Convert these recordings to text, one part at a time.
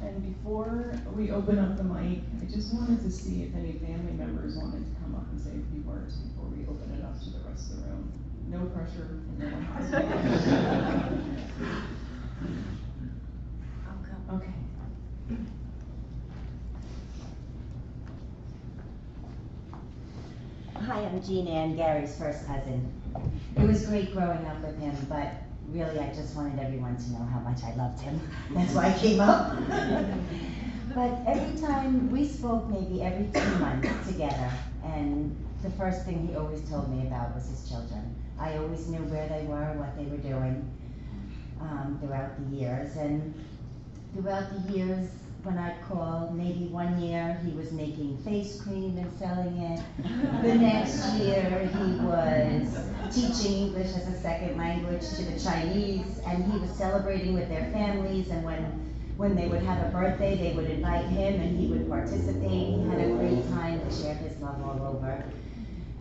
And before we open up the mic, I just wanted to see if any family members wanted to come up and say a few words before we open it up to the rest of the room. No pressure, and no one has to. I'll come. Okay. Hi, I'm Jean Ann, Gary's first cousin. It was great growing up with him, but really I just wanted everyone to know how much I loved him. That's why I came up. But every time we spoke, maybe every 2 months together, and the first thing he always told me about was his children. I always knew where they were, what they were doing throughout the years. And throughout the years, when I'd call, maybe one year he was making face cream and selling it. The next year he was teaching English as a second language to the Chinese, and he was celebrating with their families, and when they would have a birthday, they would invite him and he would participate. He had a great time to share his love all over.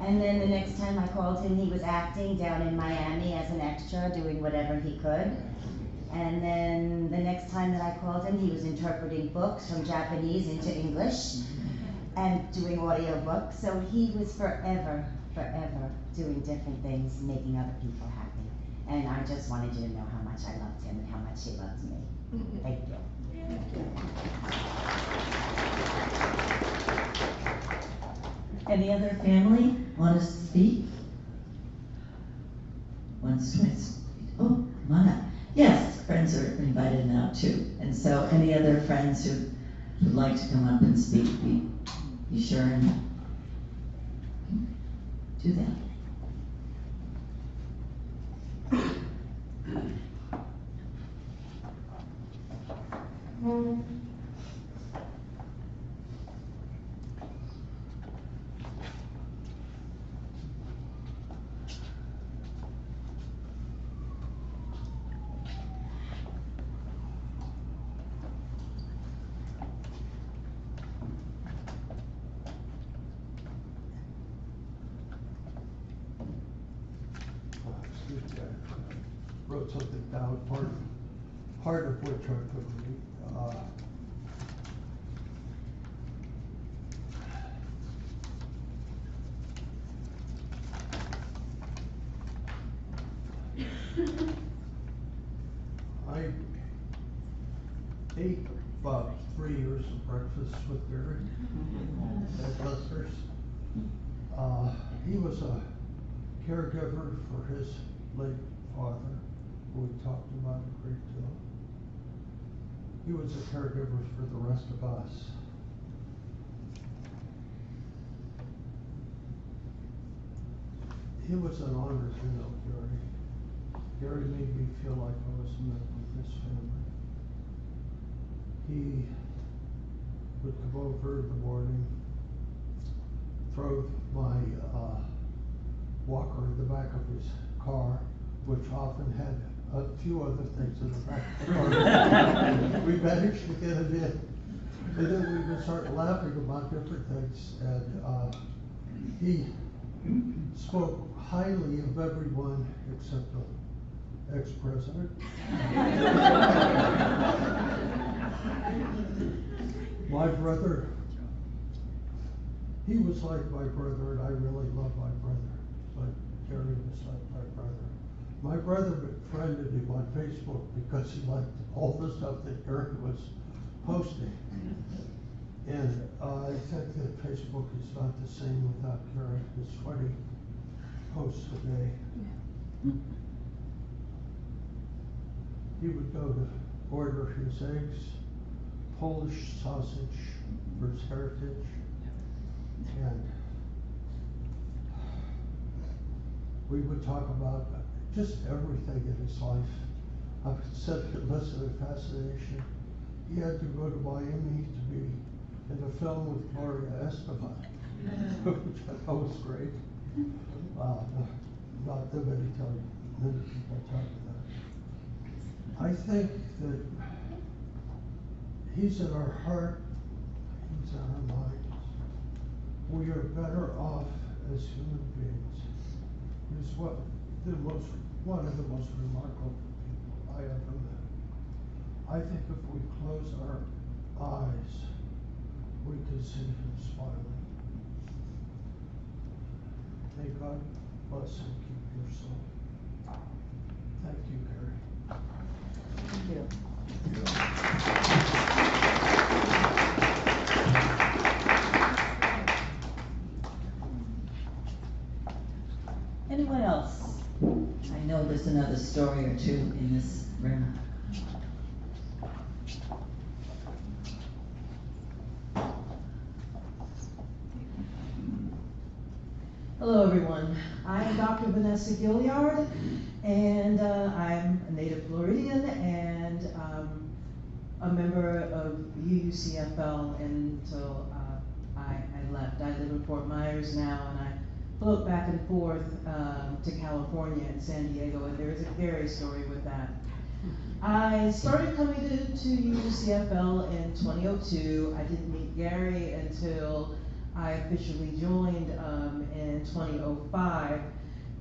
And then the next time I called him, he was acting down in Miami as an extra, doing whatever he could. And then the next time that I called him, he was interpreting books from Japanese into English and doing audiobooks. So he was forever doing different things, making other people happy. And I just wanted you to know how much I loved him and how much he loved me. Thank you. Any other family want to speak? Wants to speak? Oh, come on up. Yes, friends are invited now too. And so any other friends who would like to come up and speak, be sure and do that. Wrote something down, part of which I could read. I ate about 3 years of breakfast with Gary at Lester's. He was a caregiver for his late father, who we talked about a great deal. He was a caregiver for the rest of us. It was an honor to know Gary. Gary made me feel like I was a member of his family. He would come over in the morning, throw my walker in the back of his car, which often had a few other things in the back of the car. We managed to get it in. And then we would start laughing about different things. And he spoke highly of everyone except the ex-president. My brother, he was like my brother, and I really love my brother. But Gary was like my brother. My brother befriended him on Facebook because he liked all the stuff that Gary was posting. And I think that Facebook is not the same without Gary. His 20 posts a day. He would go to order his eggs, Polish sausage for his heritage, and we would talk about just everything in his life. I said to listen with fascination. He had to go to Miami to be in a film with Gloria Estefan, which I thought was great. Not that many people tell you that. I think that he's in our heart, he's in our minds. We are better off as human beings. He's one of the most remarkable people I ever met. I think if we close our eyes, we can see him smiling. May God bless and keep your soul. Thank you, Gary. Thank you. Anyone else? I know there's another story or two in this room. Hello, everyone. I'm Dr. Vanessa Gilliard, and I'm a native Floridian and a member of UUCFL until I left. I live in Fort Myers now, and I float back and forth to California and San Diego, and there is a Gary story with that. I started coming to UUCFL in 2002. I didn't meet Gary until I officially joined in 2005,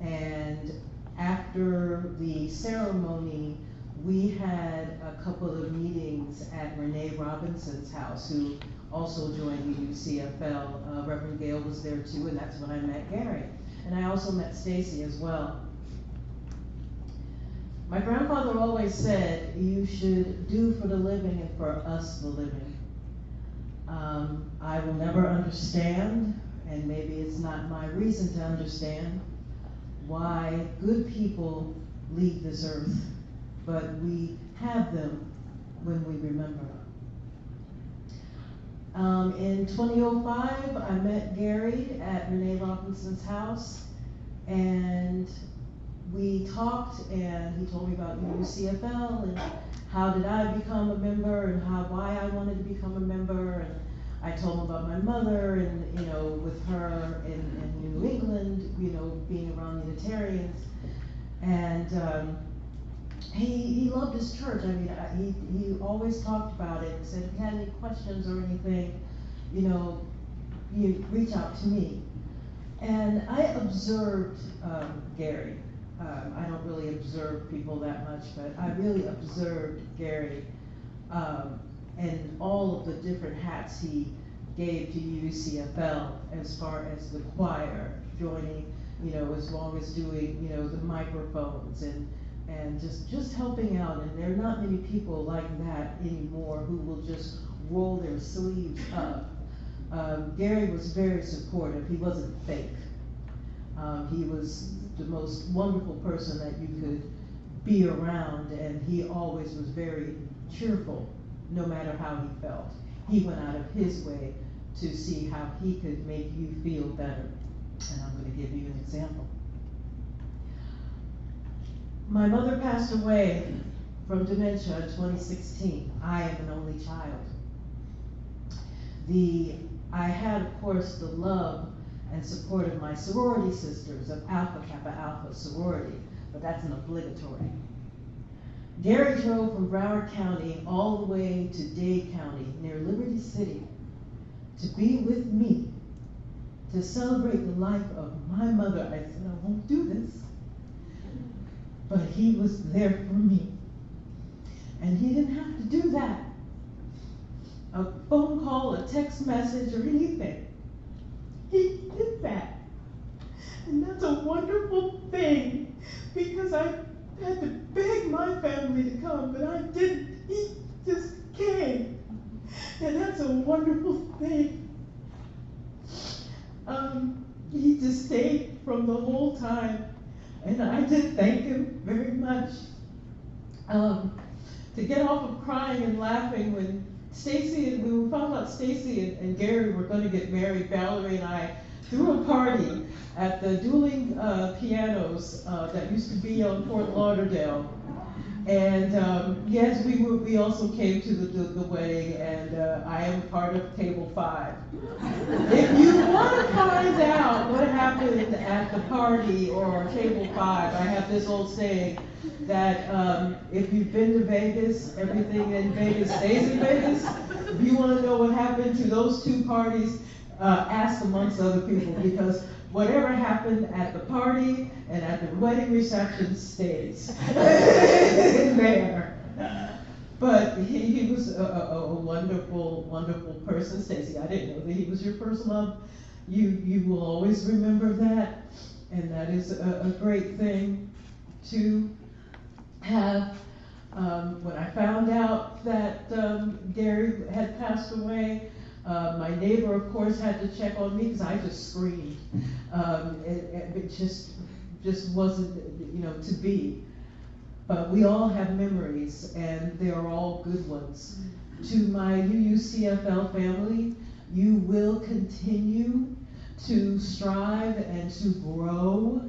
and after the ceremony, we had a couple of meetings at Renee Robinson's house, who also joined UUCFL. Reverend Gale was there too, and that's when I met Gary. And I also met Stacy as well. My grandfather always said, you should do for the living and for us the living. I will never understand, and maybe it's not my reason to understand, why good people leave this earth, but we have them when we remember. In 2005, I met Gary at Renee Robinson's house, and we talked, and he told me about UCFL and how did I become a member and why I wanted to become a member. And I told him about my mother and, you know, with her in New England, you know, being around Unitarians. And he loved his church. I mean, he always talked about it and said, if you had any questions or anything, you know, you reach out to me. And I observed Gary. I don't really observe people that much, but I really observed Gary and all of the different hats he gave to UCFL as far as the choir, joining, you know, as long as doing, you know, the microphones and just helping out. And there are not many people like that anymore who will just roll their sleeves up. Gary was very supportive. He wasn't fake. He was the most wonderful person that you could be around, and he always was very cheerful, no matter how he felt. He went out of his way to see how he could make you feel better. And I'm going to give you an example. My mother passed away from dementia in 2016. I am an only child. I had, of course, the love and support of my sorority sisters of Alpha Kappa Alpha sorority, but that's an obligatory. Gary drove from Broward County all the way to Dade County near Liberty City to be with me to celebrate the life of my mother. I said, I won't do this. But he was there for me. And he didn't have to do that. A phone call, a text message, or anything. He did that. And that's a wonderful thing, because I had to beg my family to come, but I didn't. He just came. And that's a wonderful thing. He just stayed from the whole time, and I did thank him very much. To get off of crying and laughing when we found out Stacy and Gary were going to get married, Valerie and I threw a party at the Dueling Pianos that used to be on Fort Lauderdale. And yes, we also came to the wedding, and I am part of Table 5. If you want to find out what happened at the party or Table 5, I have this old saying that if you've been to Vegas, everything in Vegas stays in Vegas. If you want to know what happened to those two parties, ask amongst other people, because whatever happened at the party and at the wedding reception stays in there. But he was a wonderful, wonderful person, Stacy. I didn't know that he was your first love. You will always remember that, and that is a great thing to have. When I found out that Gary had passed away, my neighbor, of course, had to check on me because I just screamed. It just wasn't, to be. But we all have memories, and they are all good ones. To my UUCFL family, you will continue to strive and to grow.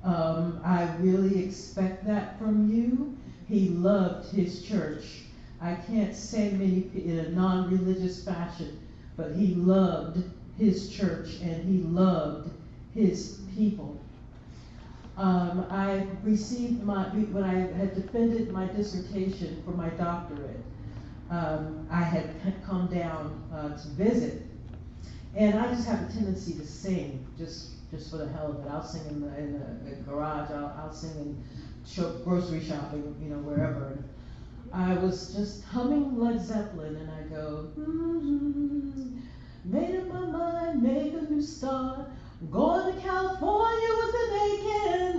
I really expect that from you. He loved his church. I can't say many in a non-religious fashion, but he loved his church and he loved his people. I received when I had defended my dissertation for my doctorate, I had come down to visit, and I just have a tendency to sing, just for the hell of it. I'll sing in the garage, I'll sing in grocery shopping, wherever. And I was just humming Led Zeppelin, and I go, made up my mind, make a new start. I'm going to California with an aching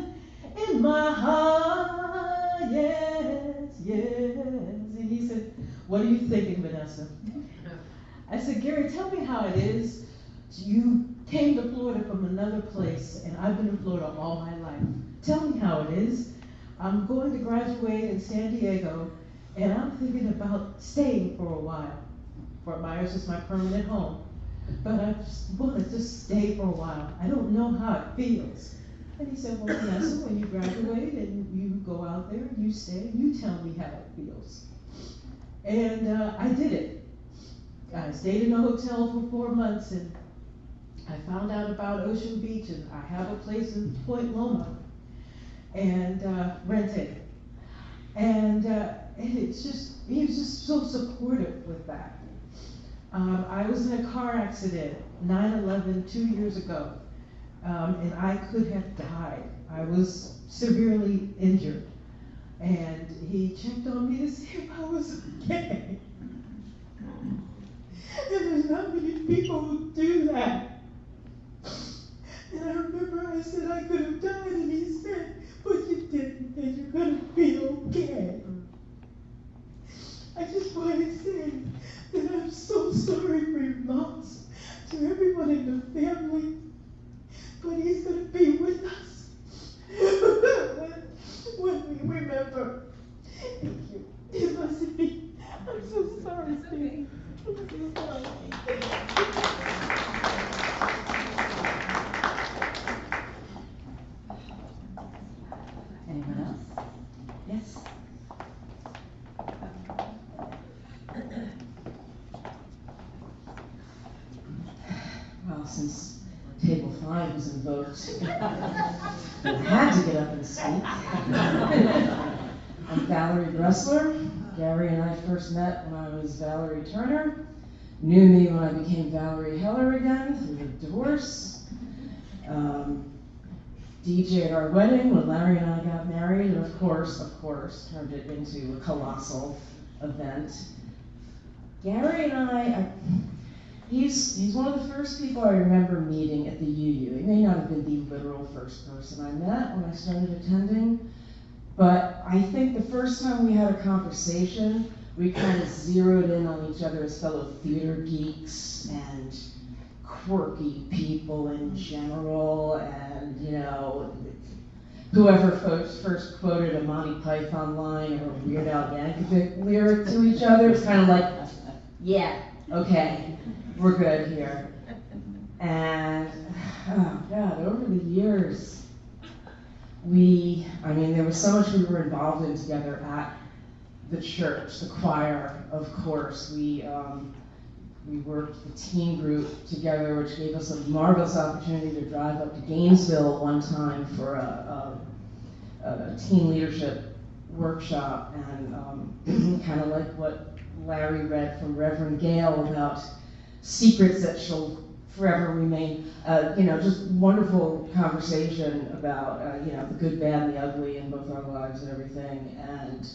in my heart, yes, yes. And he said, what are you thinking, Vanessa? I said, Gary, tell me how it is. You came to Florida from another place, and I've been in Florida all my life. Tell me how it is. I'm going to graduate in San Diego, and I'm thinking about staying for a while. Fort Myers is my permanent home. But I just want to just stay for a while. I don't know how it feels. And he said, well, Vanessa, when you graduate and you go out there and you stay, you tell me how it feels. And I did it. I stayed in a hotel for 4 months, and I found out about Ocean Beach, and I have a place in Point Loma, and rented. And he was just so supportive with that. I was in a car accident, 9/11, 2 years ago, and I could have died. I was severely injured, and he checked on me to see if I was okay. And there's not many people who do that. And I remember I said I could have died, and he said, but you didn't, and you're gonna be okay. I just want to say that I'm so sorry for your loss to everyone in the family, but he's going to be with us when we remember. Thank you. It must be. I'm so sorry, Steve. I'm so sorry. Anyone else? Yes? Well, since table 5 was invoked, I had to get up and speak. I'm Valerie Gressler. Gary and I first met when I was Valerie Turner. Knew me when I became Valerie Heller again through the divorce. DJ at our wedding when Larry and I got married, and of course, turned it into a colossal event. Gary and I, he's one of the first people I remember meeting at the UU. He may not have been the literal first person I met when I started attending, but I think the first time we had a conversation, we kind of zeroed in on each other as fellow theater geeks and quirky people in general, and whoever first quoted a Monty Python line or a Weird Al Yankovic lyric to each other, it's kind of like, yeah, okay, we're good here. And, oh God, over the years, there was so much we were involved in together at the church, the choir, of course. We worked the teen group together, which gave us a marvelous opportunity to drive up to Gainesville one time for a teen leadership workshop, and kind of like what Larry read from Reverend Gale about secrets that shall forever remain. Just wonderful conversation about the good, bad, and the ugly in both our lives and everything. And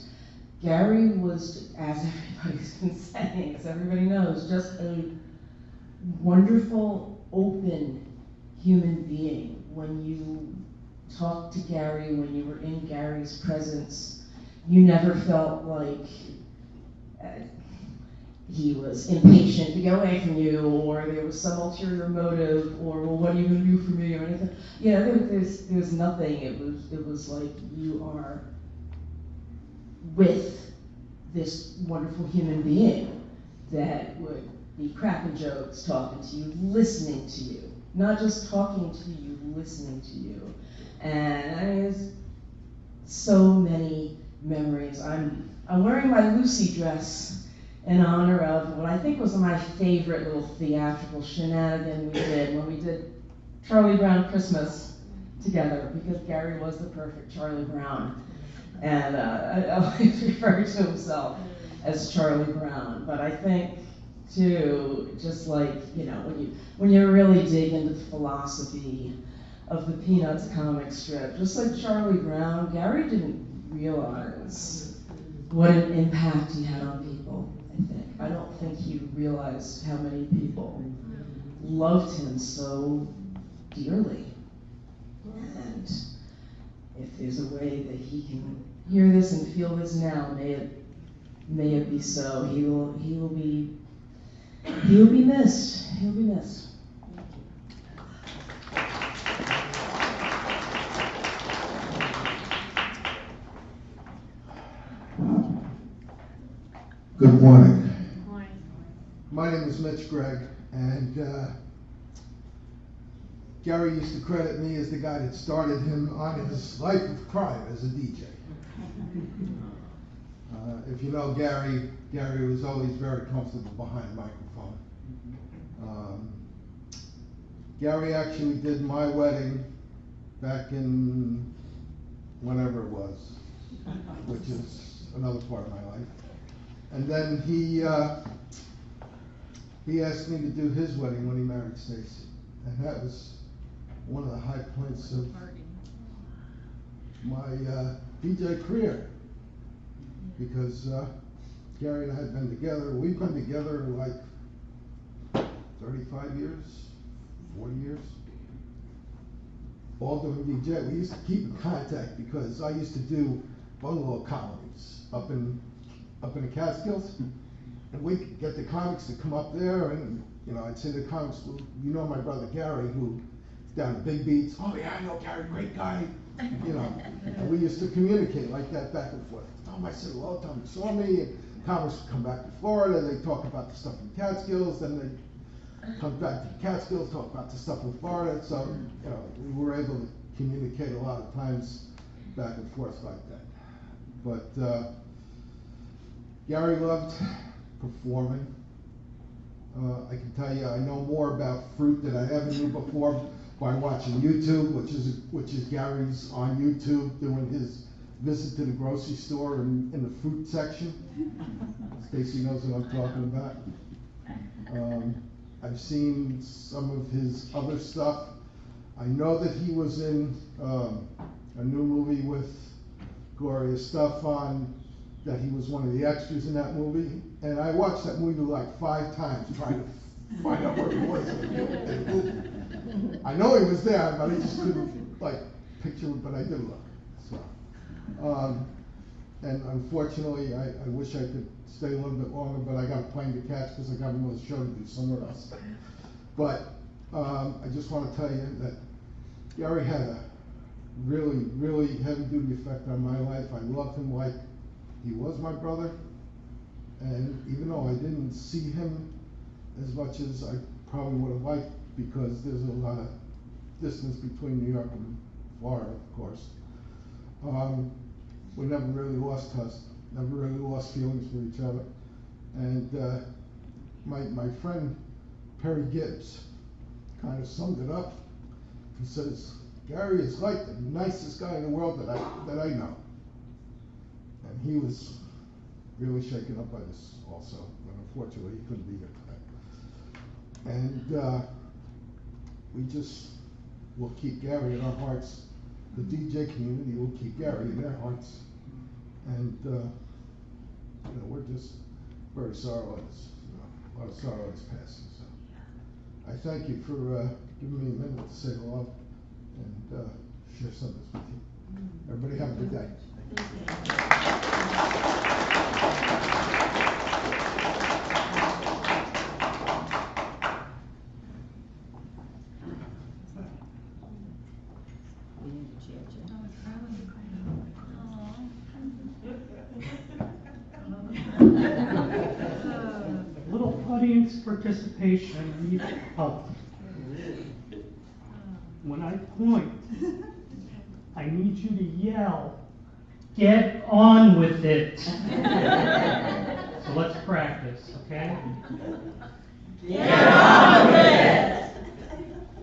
Gary was, as everybody's been saying, as everybody knows, just a wonderful, open human being. When you talked to Gary, when you were in Gary's presence, you never felt like he was impatient to get away from you, or there was some ulterior motive, or, well, what are you going to do for me, or anything. You know, there's nothing. It was like you are with this wonderful human being that would be cracking jokes, talking to you, listening to you, not just talking to you, listening to you. And I mean, there's so many memories. I'm wearing my Lucy dress in honor of what I think was my favorite little theatrical shenanigan we did when we did Charlie Brown Christmas together, because Gary was the perfect Charlie Brown. And I always refer to himself as Charlie Brown. But I think, too, just like, you know, when you really dig into the philosophy of the Peanuts comic strip, just like Charlie Brown, Gary didn't realize what an impact he had on people, I think. I don't think he realized how many people loved him so dearly. And if there's a way that he can hear this and feel this now, may it be so. He will be missed. He'll be missed. Good morning. Morning. My name is Mitch Gregg, and Gary used to credit me as the guy that started him on his life of crime as a DJ. If you know Gary was always very comfortable behind a microphone. Gary actually did my wedding back in whenever it was, which is another part of my life. And then he asked me to do his wedding when he married Stacy, and that was one of the high points of my DJ career, because Gary and I had been together. We've been together like 35 years, 40 years, all doing DJ. We used to keep in contact because I used to do bungalow colonies up in the Catskills, and we could get the comics to come up there, and you know, I'd say to the comics, well, you know my brother Gary, who's down at Big Beats. Oh yeah, I know Gary, great guy. You know, and we used to communicate like that back and forth. Tom, I said hello, Tom saw me, and comics would come back to Florida, they talk about the stuff in the Catskills, then they come back to the Catskills, talk about the stuff in Florida. So, you know, we were able to communicate a lot of times back and forth like that. But Gary loved performing. I can tell you, I know more about fruit than I ever knew before by watching YouTube, which is Gary's on YouTube doing his visit to the grocery store in the fruit section. Stacy knows what I'm talking about. I've seen some of his other stuff. I know that he was in a new movie with Gloria Estefan, that he was one of the extras in that movie, and I watched that movie like 5 times trying to find out where he was in the movie. I know he was there, but I just couldn't like picture it, but I did look. So, and unfortunately, I wish I could stay a little bit longer, but I got a plane to catch because I got another show to do somewhere else. But I just want to tell you that Gary had a really, really heavy-duty effect on my life. I loved him like he was my brother, and even though I didn't see him as much as I probably would have liked, because there's a lot of distance between New York and Florida, of course, we never really lost touch, never really lost feelings for each other. And my friend Perry Gibbs kind of summed it up. He says, Gary is like the nicest guy in the world that I know. And he was really shaken up by this also, and unfortunately he couldn't be here today. And we just will keep Gary in our hearts. The DJ community will keep Gary in their hearts. And you know, we're just very sorrow at this, you know, a lot of sorrow at his passing, so. I thank you for, giving me a minute to say hello and, share some of this with you. Everybody have a good day. Little audience participation needs help. When I point, I need you to yell, "Get on with it." So let's practice, okay? Get on with it.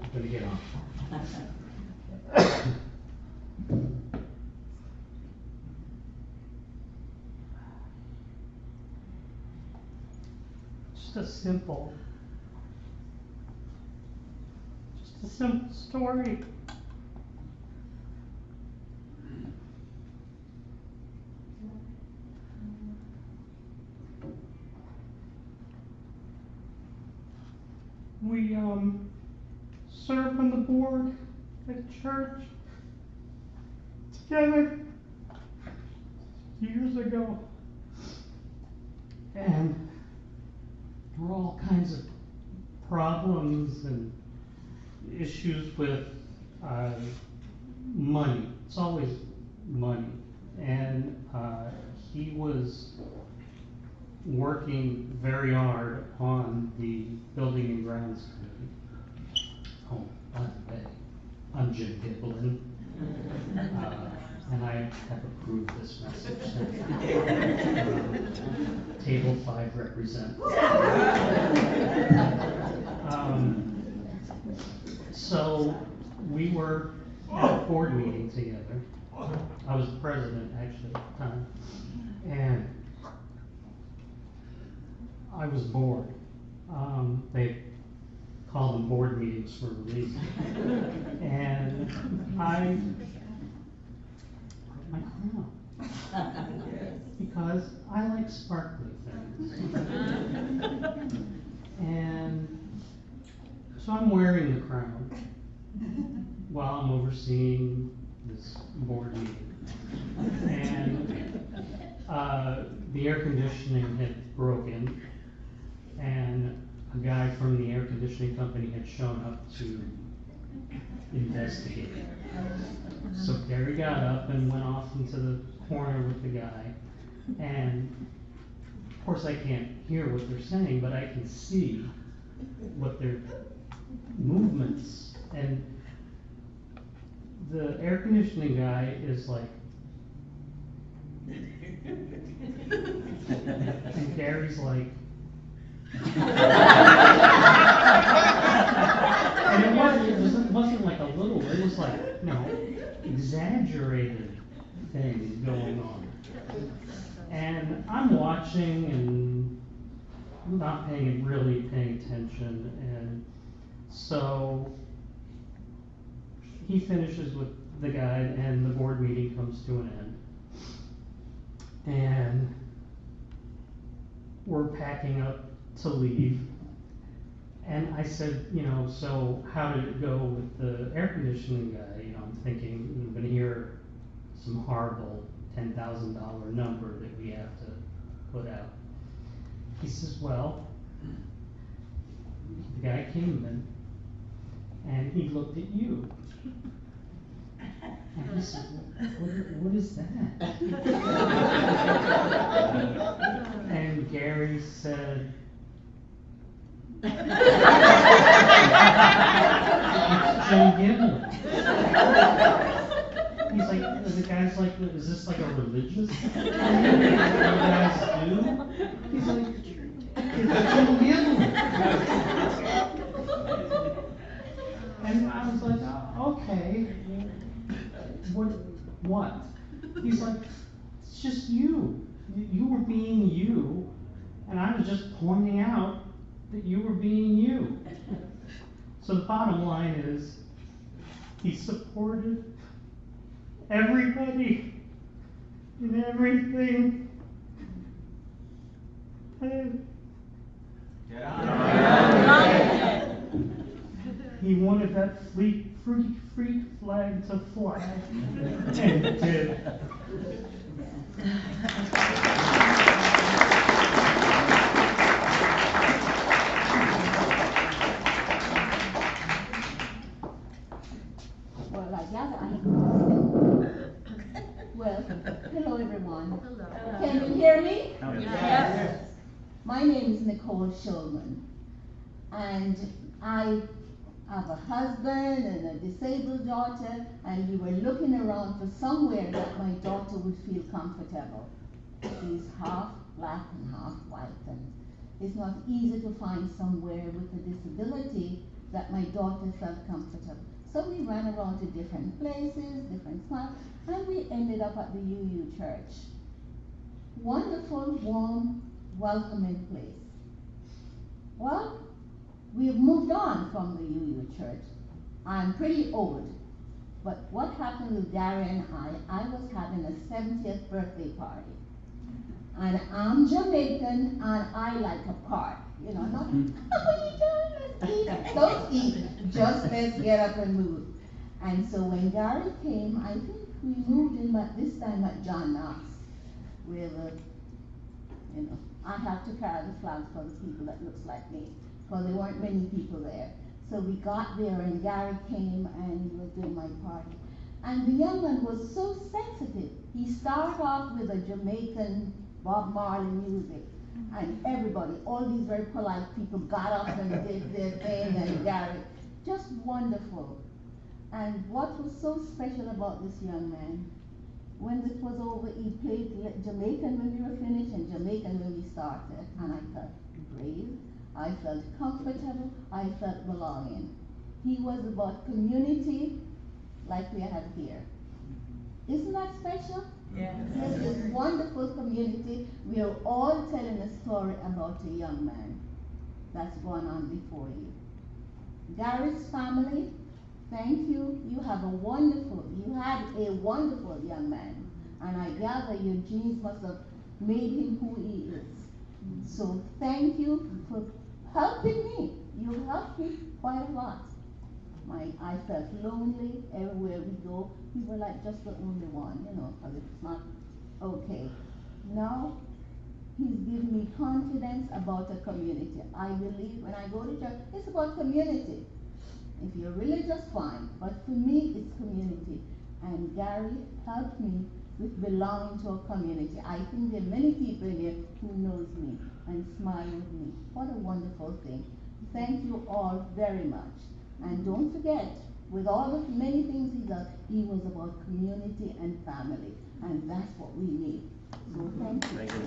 I'm gonna get on. Just a simple story. We served on the board at church together years ago, and there were all kinds of problems and issues with money. It's always money, and he was working very hard on the Building and Grounds Committee. Oh, by the way, I'm Jim Giblin, and I have approved this message. Table 5 represent. So we were at a board meeting together. I was the president actually at the time, and I was bored. They call them board meetings for a reason. And I broke my crown. Because I like sparkly things. And so I'm wearing the crown while I'm overseeing this board meeting. And the air conditioning had broken, and a guy from the air conditioning company had shown up to investigate. So Gary got up and went off into the corner with the guy, and of course I can't hear what they're saying, but I can see what their movements, and the air conditioning guy is like, and Gary's like, and it wasn't like a little, it was like, exaggerated things going on. And I'm watching and not really paying attention, and so he finishes with the guy and the board meeting comes to an end. And we're packing up to leave. And I said, so how did it go with the air conditioning guy? I'm thinking I'm gonna hear some horrible $10,000 number that we have to put out. He says, well, the guy came in and he looked at you. And he said, what is that? And Gary said, it's Jim Giblin. He's like, the guy's like, is this like a religious thing that you guys do? He's like, it's Jim Giblin. And I was like, oh, okay, what? He's like, it's just you. You were being you, and I was just pointing out that you were being you. So the bottom line is, he supported everybody in everything Get on. He wanted that freak flag to fly, and it did. Well, I gather I have Well, hello everyone. Hello. Can you hear me? Yes. My name is Nicole Shulman, and I have a husband and a disabled daughter, and we were looking around for somewhere that my daughter would feel comfortable. She's half black and half white, and it's not easy to find somewhere with a disability that my daughter felt comfortable. So we ran around to different places, different spots, and we ended up at the UU Church. Wonderful, warm, welcoming place. Well, we've moved on from the UU Church. I'm pretty old, but what happened with Gary and I was having a 70th birthday party. And I'm Jamaican, and I like a party. You know, not, what are you doing? Let's eat. Don't eat, just let's get up and move. And so when Gary came, I think we moved in at this time at John Knox, where you know, I had to carry the flags for the people that looks like me, because there weren't many people there. So we got there and Gary came and he was doing my party. And the young man was so sensitive. He started off with a Jamaican Bob Marley music. And everybody, all these very polite people got up and did their thing, and Gary, just wonderful. And what was so special about this young man, when it was over, he played Jamaican when we were finished and Jamaican when we started. And I felt brave, I felt comfortable, I felt belonging. He was about community like we have here. Isn't that special? Yes. Yes, this wonderful community. We are all telling a story about a young man that's gone on before you. Gary's family, thank you. You had a wonderful young man. And I gather your genes must have made him who he is. So thank you for helping me. You helped me quite a lot. I felt lonely everywhere we go. We were like just the only one, you know, because it's not okay. Now, he's given me confidence about a community. I believe when I go to church, it's about community. If you're religious, fine. But for me, it's community. And Gary helped me with belonging to a community. I think there are many people in here who knows me and smile with me. What a wonderful thing. Thank you all very much. And don't forget, with all the many things he does, he was about community and family. And that's what we need. So thank you. Thank you.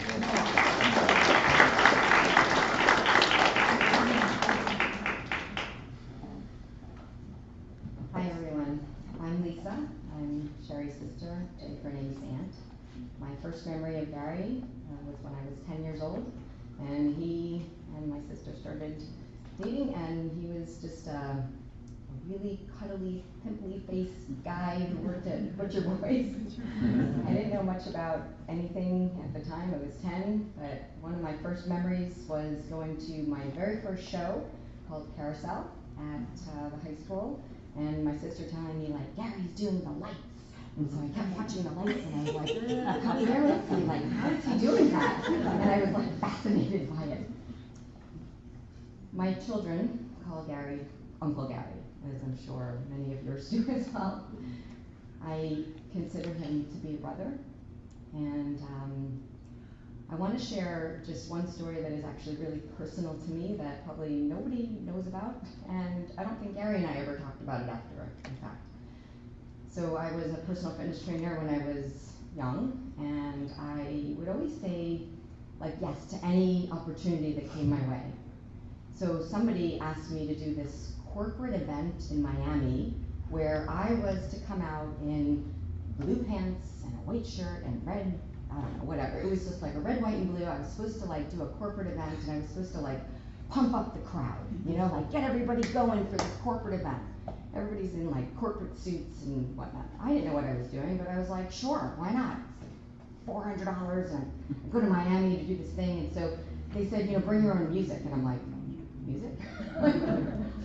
Hi everyone, I'm Lisa. I'm Sherry's sister, Jennifer name's aunt. My first memory of Gary was when I was 10 years old, and he and my sister started dating, and he was just a really cuddly, pimply faced guy who worked at Butcher Boys. I didn't know much about anything at the time. I was 10, but one of my first memories was going to my very first show called Carousel at the high school, and my sister telling me, like, Gary's doing the lights. And so I kept watching the lights, and I was like, hilariously, like, how is he doing that? And I was like fascinated by it. My children call Gary Uncle Gary, as I'm sure many of yours do as well. I consider him to be a brother, and I want to share just one story that is actually really personal to me that probably nobody knows about, and I don't think Gary and I ever talked about it after, in fact. So I was a personal fitness trainer when I was young, and I would always say, like, yes to any opportunity that came my way. So somebody asked me to do this corporate event in Miami where I was to come out in blue pants and a white shirt and red, I don't know, whatever. It was just like a red, white, and blue. I was supposed to like do a corporate event, and I was supposed to like pump up the crowd, you know, like get everybody going for this corporate event. Everybody's in like corporate suits and whatnot. I didn't know what I was doing, but I was like, sure, why not? It's like $400 and I go to Miami to do this thing. And so they said, bring your own music, and I'm like, music?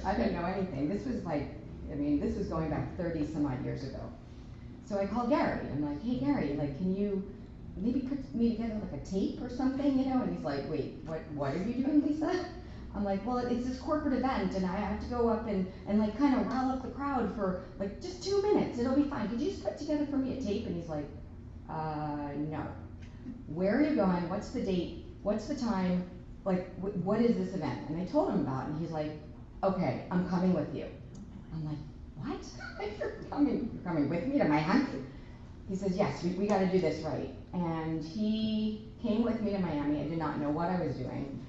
I didn't know anything. This was this was going back 30 some odd years ago. So I called Gary. I'm like, hey Gary, can you maybe put me together like a tape or something, And he's like, wait, what are you doing, Lisa? I'm like, well, it's this corporate event, and I have to go up and kind of rile up the crowd for just 2 minutes. It'll be fine. Could you just put together for me a tape? And he's like, no. Where are you going? What's the date? What's the time? What is this event? And I told him about it, and he's like, okay, I'm coming with you. I'm like, what? You're coming with me to Miami? He says, yes, we got to do this right. And he came with me to Miami. I did not know what I was doing.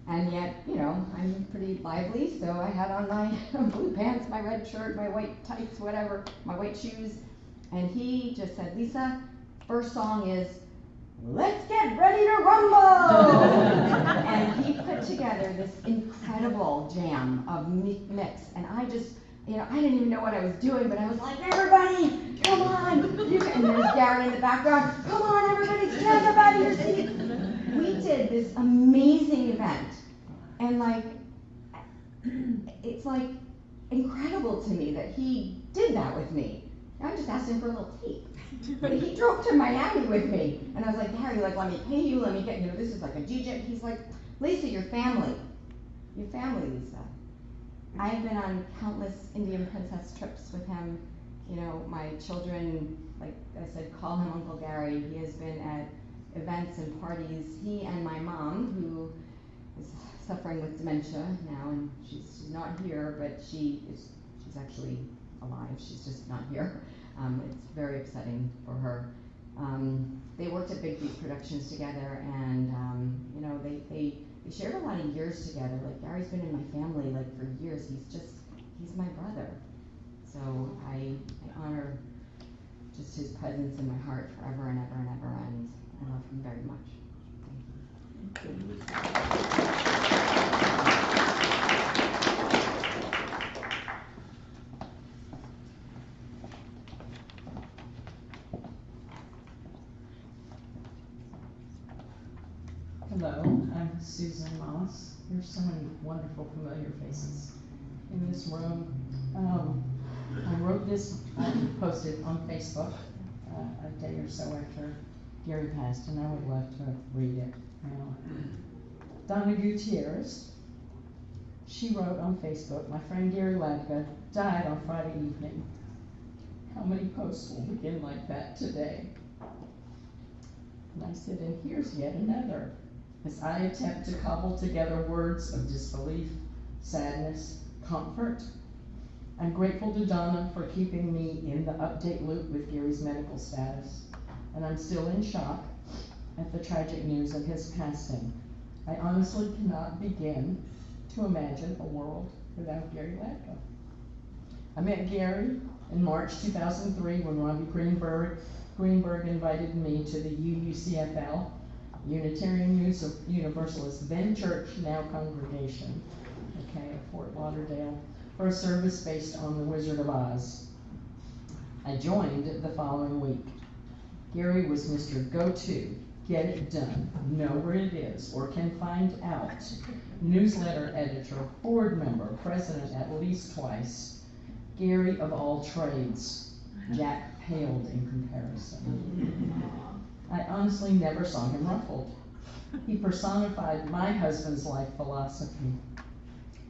And yet, I'm pretty lively, so I had on my blue pants, my red shirt, my white tights, whatever, my white shoes. And he just said, Lisa, first song is, let's get ready to rumble! And he put together this incredible jam of mix. And I just, I didn't even know what I was doing, but I was like, everybody, come on! And there's Gary in the background, come on, everybody, stand up out of your seats! We did this amazing event, and it's incredible to me that he did that with me. I just asked him for a little tape, but he drove to Miami with me, and I was like, Gary, let me pay you, let me get, this is like a DJ. He's like, Lisa, your family, Lisa. I've been on countless Indian princess trips with him. My children, like I said, call him Uncle Gary. He has been at events and parties. He and my mom, who is suffering with dementia now, and she's not here, but she's actually alive. She's just not here. It's very upsetting for her. They worked at Big Beat Productions together, and they shared a lot of years together. Gary's been in my family for years. He's my brother. So I honor just his presence in my heart forever and ever and ever, and I love him very much. Hello, I'm Susan Moss. There's so many wonderful familiar faces in this room. I wrote this, posted on Facebook a day or so after Gary passed, and I would love to read it now. Donna Gutierrez, she wrote on Facebook, my friend Gary Latka died on Friday evening. How many posts will begin like that today? And I said, and here's yet another. As I attempt to cobble together words of disbelief, sadness, comfort, I'm grateful to Donna for keeping me in the update loop with Gary's medical status, and I'm still in shock at the tragic news of his passing. I honestly cannot begin to imagine a world without Gary Latka. I met Gary in March 2003 when Robbie Greenberg invited me to the UUCFL, Unitarian Universalist, then church, now congregation, of Fort Lauderdale, for a service based on The Wizard of Oz. I joined the following week. Gary was Mr. Go-To, get it done, know where it is, or can find out, newsletter editor, board member, president at least twice, Gary of all trades. Jack paled in comparison. I honestly never saw him ruffled. He personified my husband's life philosophy.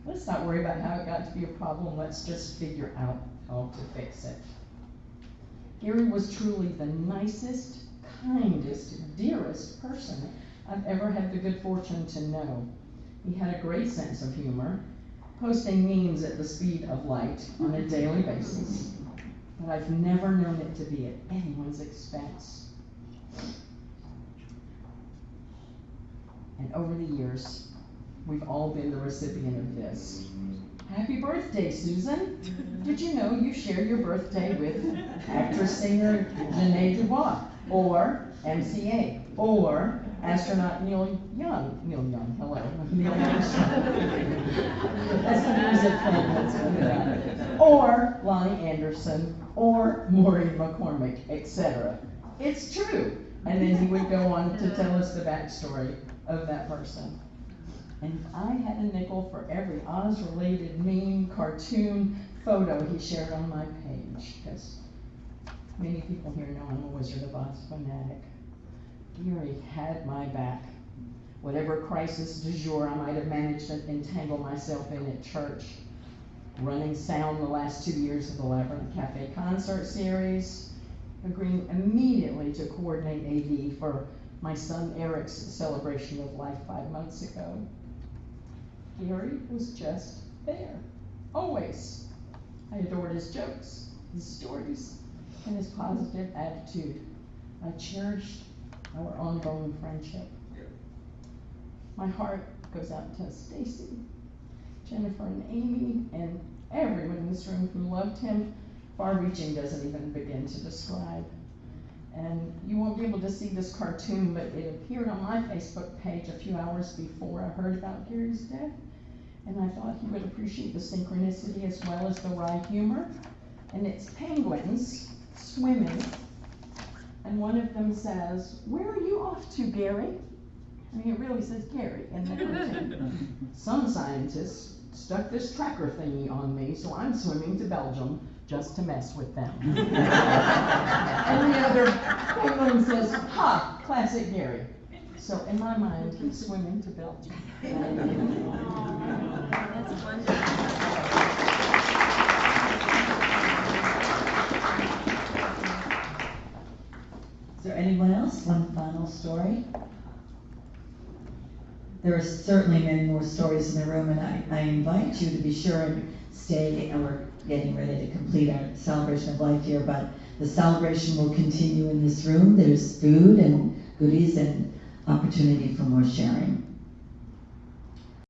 Let's not worry about how it got to be a problem, let's just figure out how to fix it. Gary was truly the nicest, kindest, dearest person I've ever had the good fortune to know. He had a great sense of humor, posting memes at the speed of light on a daily basis, but I've never known it to be at anyone's expense. And over the years, we've all been the recipient of this. Happy birthday, Susan. Did you know you share your birthday with actress-singer Janae Dubois, or MCA, or astronaut Neil Young, hello, Neil Armstrong. That's the music thing, that's what that. Or Lonnie Anderson, or Maureen McCormick, etc. It's true. And then he would go on to tell us the backstory of that person. And if I had a nickel for every Oz-related meme, cartoon, photo he shared on my page, because many people here know I'm a Wizard of Oz fanatic. Gary had my back. Whatever crisis du jour I might have managed to entangle myself in at church, running sound the last 2 years of the Labyrinth Cafe concert series, agreeing immediately to coordinate AV for my son Eric's celebration of life 5 months ago. Gary was just there, always. I adored his jokes, his stories, and his positive attitude. I cherished our ongoing friendship. My heart goes out to Stacy, Jennifer, and Amy, and everyone in this room who loved him. Far-reaching doesn't even begin to describe. And you won't be able to see this cartoon, but it appeared on my Facebook page a few hours before I heard about Gary's death. And I thought he would appreciate the synchronicity as well as the wry humor. And it's penguins swimming. And one of them says, "Where are you off to, Gary?" I mean, it really says Gary in the cartoon. Some scientists stuck this tracker thingy on me, so I'm swimming to Belgium just to mess with them. And the other penguin says, "Ha, classic Gary." So in my mind, he's swimming to Belgium. That's wonderful. Is there anyone else? One final story? There are certainly many more stories in the room, and I invite you to be sure and stay, and we're getting ready to complete our celebration of life here, but the celebration will continue in this room. There's food and goodies and opportunity for more sharing.